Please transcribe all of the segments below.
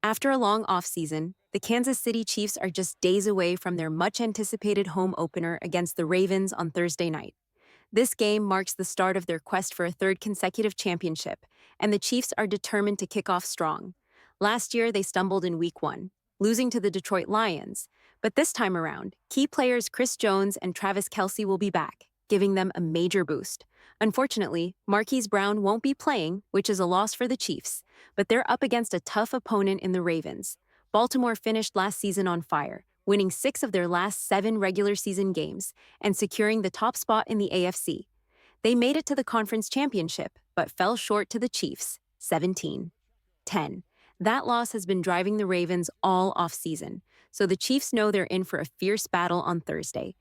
After a long offseason, the Kansas City Chiefs are just days away from their much anticipated home opener against the Ravens on Thursday night. This game marks the start of their quest for a third consecutive championship, and the Chiefs are determined to kick off strong. Last year, they stumbled in Week 1, losing to the Detroit Lions, but this time around, key players Chris Jones and Travis Kelce will be back, giving them a major boost. Unfortunately, Marquise Brown won't be playing, which is a loss for the Chiefs, but they're up against a tough opponent in the Ravens. Baltimore finished last season on fire, winning 6 of their last 7 regular season games and securing the top spot in the AFC. They made it to the conference championship, but fell short to the Chiefs, 17-10. That loss has been driving the Ravens all offseason, so the Chiefs know they're in for a fierce battle on Thursday.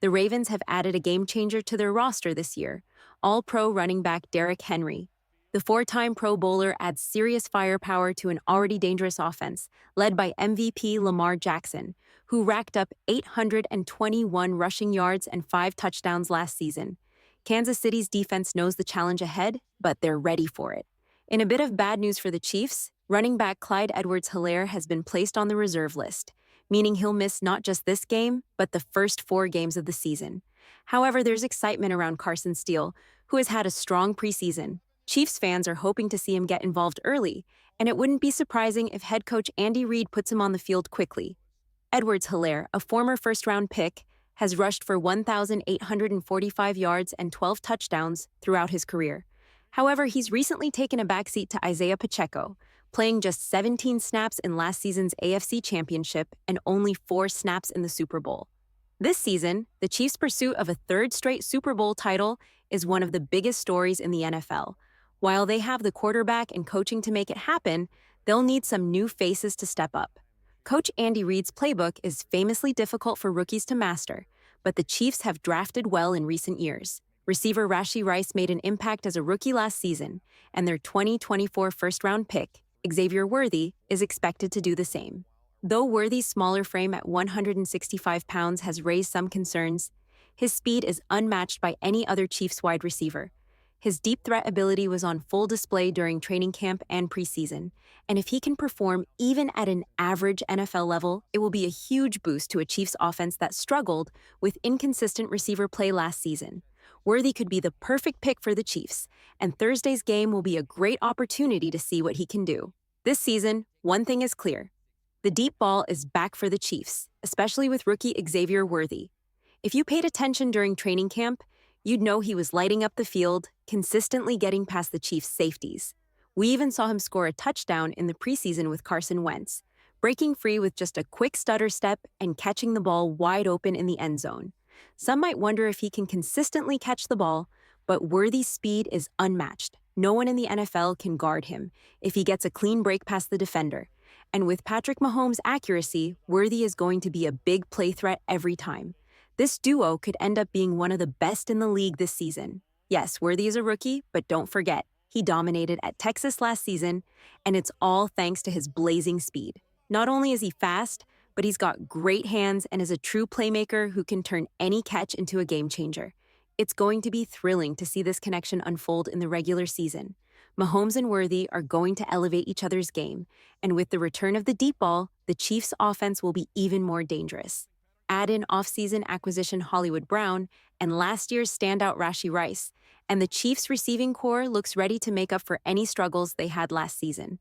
The Ravens have added a game-changer to their roster this year, All-Pro running back Derrick Henry. The 4-time Pro Bowler adds serious firepower to an already dangerous offense, led by MVP Lamar Jackson, who racked up 821 rushing yards and 5 touchdowns last season. Kansas City's defense knows the challenge ahead, but they're ready for it. In a bit of bad news for the Chiefs, running back Clyde Edwards-Helaire has been placed on the reserve list, meaning he'll miss not just this game, but the first 4 games of the season. However, there's excitement around Carson Steele, who has had a strong preseason. Chiefs fans are hoping to see him get involved early, and it wouldn't be surprising if head coach Andy Reid puts him on the field quickly. Edwards-Helaire, a former first-round pick, has rushed for 1,845 yards and 12 touchdowns throughout his career. However, he's recently taken a backseat to Isaiah Pacheco, playing just 17 snaps in last season's AFC Championship and only 4 snaps in the Super Bowl. This season, the Chiefs' pursuit of a third straight Super Bowl title is one of the biggest stories in the NFL. While they have the quarterback and coaching to make it happen, they'll need some new faces to step up. Coach Andy Reid's playbook is famously difficult for rookies to master, but the Chiefs have drafted well in recent years. Receiver Rashee Rice made an impact as a rookie last season, and their 2024 first-round pick, Xavier Worthy, is expected to do the same. Though Worthy's smaller frame at 165 pounds has raised some concerns, his speed is unmatched by any other Chiefs wide receiver. His deep threat ability was on full display during training camp and preseason, and if he can perform even at an average NFL level, it will be a huge boost to a Chiefs offense that struggled with inconsistent receiver play last season. Worthy could be the perfect pick for the Chiefs, and Thursday's game will be a great opportunity to see what he can do. This season, one thing is clear. The deep ball is back for the Chiefs, especially with rookie Xavier Worthy. If you paid attention during training camp, you'd know he was lighting up the field, consistently getting past the Chiefs' safeties. We even saw him score a touchdown in the preseason with Carson Wentz, breaking free with just a quick stutter step and catching the ball wide open in the end zone. Some might wonder if he can consistently catch the ball, but Worthy's speed is unmatched. No one in the NFL can guard him if he gets a clean break past the defender. And with Patrick Mahomes' accuracy, Worthy is going to be a big play threat every time. This duo could end up being one of the best in the league this season. Yes, Worthy is a rookie, but don't forget, he dominated at Texas last season, and it's all thanks to his blazing speed. Not only is he fast, but he's got great hands and is a true playmaker who can turn any catch into a game changer. It's going to be thrilling to see this connection unfold in the regular season. Mahomes and Worthy are going to elevate each other's game, and with the return of the deep ball, the Chiefs' offense will be even more dangerous. Add in offseason acquisition Hollywood Brown and last year's standout Rashee Rice, and the Chiefs' receiving core looks ready to make up for any struggles they had last season.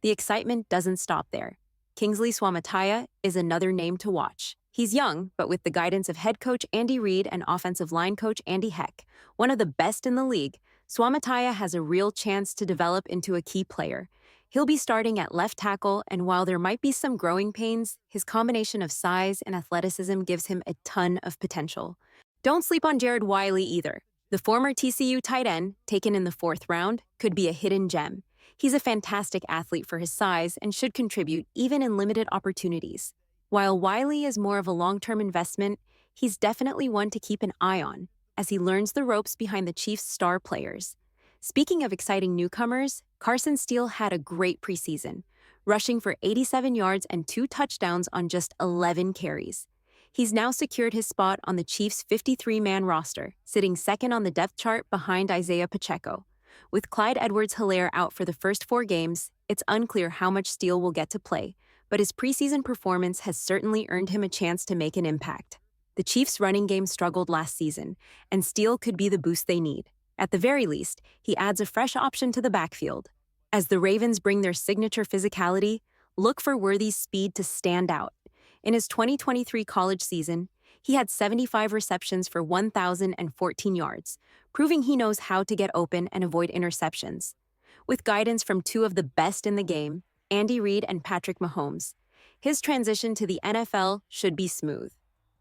The excitement doesn't stop there. Kingsley Suamataia is another name to watch. He's young, but with the guidance of head coach Andy Reid and offensive line coach Andy Heck, one of the best in the league, Suamataia has a real chance to develop into a key player. He'll be starting at left tackle, and while there might be some growing pains, his combination of size and athleticism gives him a ton of potential. Don't sleep on Jared Wiley either. The former TCU tight end, taken in the 4th round, could be a hidden gem. He's a fantastic athlete for his size and should contribute even in limited opportunities. While Wiley is more of a long-term investment, he's definitely one to keep an eye on as he learns the ropes behind the Chiefs' star players. Speaking of exciting newcomers, Carson Steele had a great preseason, rushing for 87 yards and 2 touchdowns on just 11 carries. He's now secured his spot on the Chiefs' 53-man roster, sitting second on the depth chart behind Isaiah Pacheco. With Clyde Edwards-Helaire out for the first 4 games, it's unclear how much Steele will get to play, but his preseason performance has certainly earned him a chance to make an impact. The Chiefs' running game struggled last season, and Steele could be the boost they need. At the very least, he adds a fresh option to the backfield. As the Ravens bring their signature physicality, look for Worthy's speed to stand out. In his 2023 college season, he had 75 receptions for 1,014 yards, proving he knows how to get open and avoid interceptions. With guidance from two of the best in the game, Andy Reid and Patrick Mahomes, his transition to the NFL should be smooth.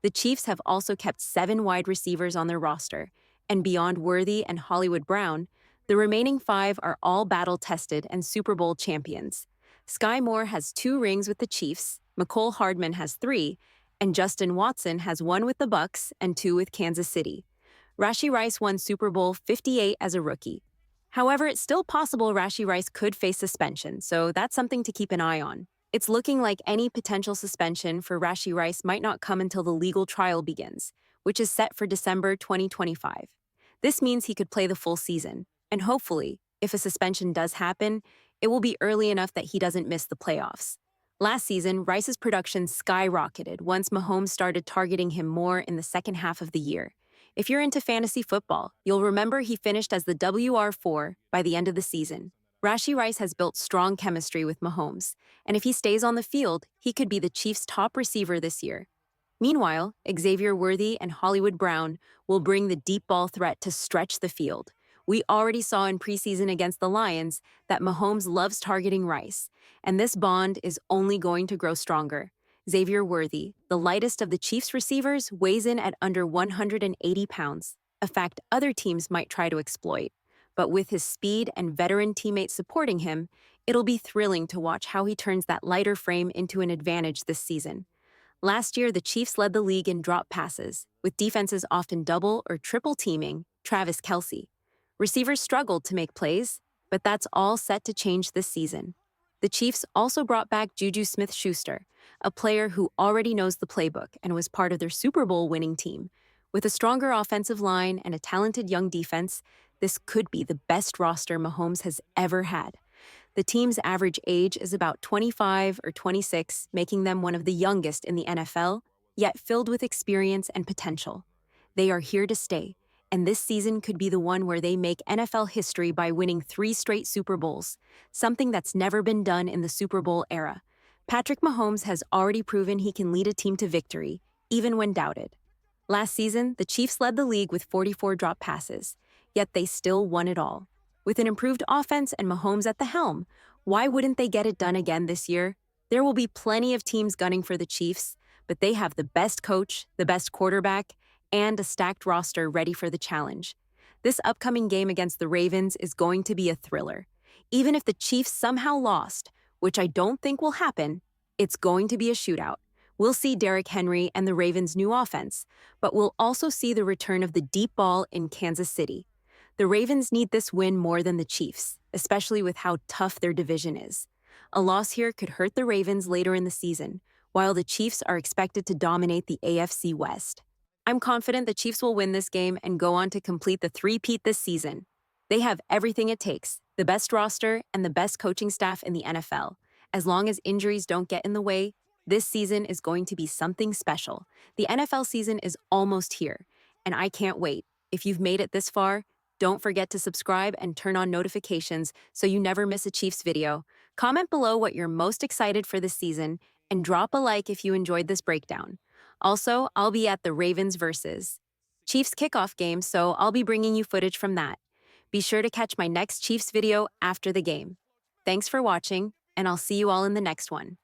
The Chiefs have also kept 7 wide receivers on their roster, and beyond Worthy and Hollywood Brown, the remaining 5 are all battle-tested and Super Bowl champions. Sky Moore has 2 rings with the Chiefs, Mecole Hardman has 3, and Justin Watson has 1 with the Bucs and 2 with Kansas City. Rashee Rice won Super Bowl 58 as a rookie. However, it's still possible Rashee Rice could face suspension, so that's something to keep an eye on. It's looking like any potential suspension for Rashee Rice might not come until the legal trial begins, which is set for December 2025. This means he could play the full season, and hopefully, if a suspension does happen, it will be early enough that he doesn't miss the playoffs. Last season, Rice's production skyrocketed once Mahomes started targeting him more in the second half of the year. If you're into fantasy football, you'll remember he finished as the WR4 by the end of the season. Rashee Rice has built strong chemistry with Mahomes, and if he stays on the field, he could be the Chiefs' top receiver this year. Meanwhile, Xavier Worthy and Hollywood Brown will bring the deep ball threat to stretch the field. We already saw in preseason against the Lions that Mahomes loves targeting Rice, and this bond is only going to grow stronger. Xavier Worthy, the lightest of the Chiefs receivers, weighs in at under 180 pounds, a fact other teams might try to exploit. But with his speed and veteran teammates supporting him, it'll be thrilling to watch how he turns that lighter frame into an advantage this season. Last year, the Chiefs led the league in drop passes, with defenses often double or triple teaming Travis Kelce. Receivers struggled to make plays, but that's all set to change this season. The Chiefs also brought back Juju Smith-Schuster, a player who already knows the playbook and was part of their Super Bowl winning team. With a stronger offensive line and a talented young defense, this could be the best roster Mahomes has ever had. The team's average age is about 25 or 26, making them one of the youngest in the NFL, yet filled with experience and potential. They are here to stay, and this season could be the one where they make NFL history by winning 3 straight Super Bowls, something that's never been done in the Super Bowl era. Patrick Mahomes has already proven he can lead a team to victory, even when doubted. Last season, the Chiefs led the league with 44 drop passes, yet they still won it all. With an improved offense and Mahomes at the helm, why wouldn't they get it done again this year? There will be plenty of teams gunning for the Chiefs, but they have the best coach, the best quarterback, and a stacked roster ready for the challenge. This upcoming game against the Ravens is going to be a thriller. Even if the Chiefs somehow lost, which I don't think will happen, it's going to be a shootout. We'll see Derrick Henry and the Ravens' new offense, but we'll also see the return of the deep ball in Kansas City. The Ravens need this win more than the Chiefs, especially with how tough their division is. A loss here could hurt the Ravens later in the season, while the Chiefs are expected to dominate the AFC West. I'm confident the Chiefs will win this game and go on to complete the three-peat this season. They have everything it takes, the best roster and the best coaching staff in the NFL. As long as injuries don't get in the way, this season is going to be something special. The NFL season is almost here, and I can't wait. If you've made it this far, don't forget to subscribe and turn on notifications so you never miss a Chiefs video. Comment below what you're most excited for this season, and drop a like if you enjoyed this breakdown. Also, I'll be at the Ravens versus Chiefs kickoff game, so I'll be bringing you footage from that. Be sure to catch my next Chiefs video after the game. Thanks for watching, and I'll see you all in the next one.